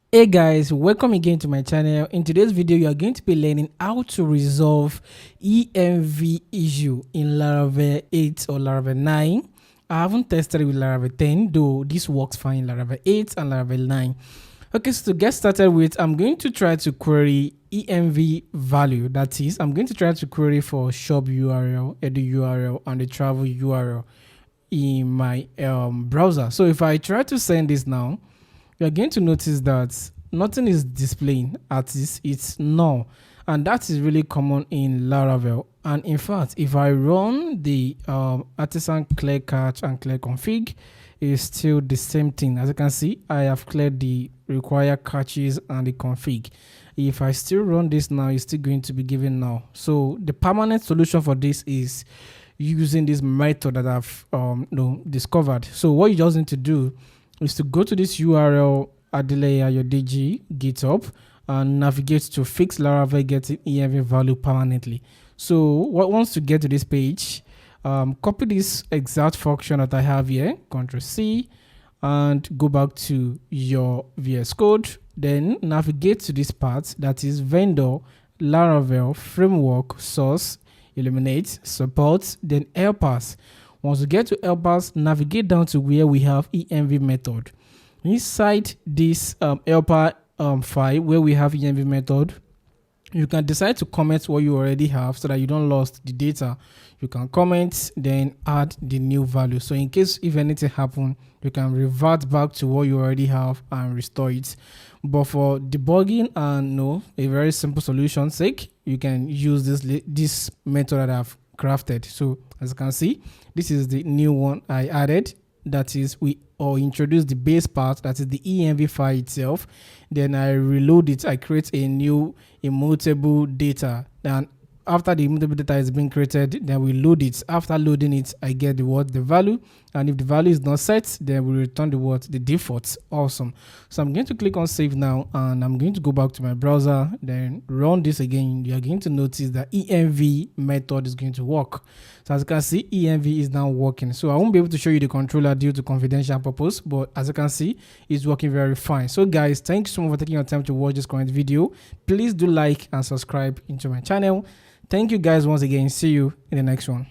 Hey guys, welcome again to my channel. In today's video, you are going to be learning how to resolve env issue in Laravel 8 or Laravel 9. I haven't tested it with Laravel 10, though this works fine in Laravel 8 and Laravel 9. Okay, so to get started with, I'm going to try to query env value. That is, I'm going to try to query for shop URL, edu URL, and the travel URL in my browser. So if I try to send this now, you're going to notice that nothing is displaying at this, it's null, and that is really common in Laravel. And in fact, if I run the artisan clear cache and clear config, it's still the same thing. As you can see, I have cleared the required caches and the config. If I still run this now, it's still going to be given null. So the permanent solution for this is using this method that I've discovered. So what you just need to do is to go to this URL at the layer your DG GitHub and navigate to fix Laravel getting env value permanently. So once you get to this page, copy this exact function that I have here, Ctrl C, and go back to your VS Code. Then navigate to this part that is vendor Laravel framework source, eliminate support, then helpers. Once you get to helpers, navigate down to where we have env method. Inside this helper file where we have env method, you can decide to comment what you already have so that you don't lose the data. You can comment, then add the new value. So in case if anything happen, you can revert back to what you already have and restore it. But for debugging and a very simple solution sake, you can use this method that I've crafted. So as you can see, this is the new one I added. That is, we introduce the base part, that is the env file itself. Then I reload it, I create a new immutable data. And after the immutable data is being created, then we load it. After loading it, I get the value, and if the value is not set, then we return the default. Awesome. So I'm going to click on save now, and I'm going to go back to my browser, then run this again. You are going to notice that env method is going to work. So as you can see, env is now working. So I won't be able to show you the controller due to confidential purpose, but as you can see, it's working very fine. So guys, thank you so much for taking your time to watch this current video. Please do like and subscribe into my channel. Thank you guys once again. See you in the next one.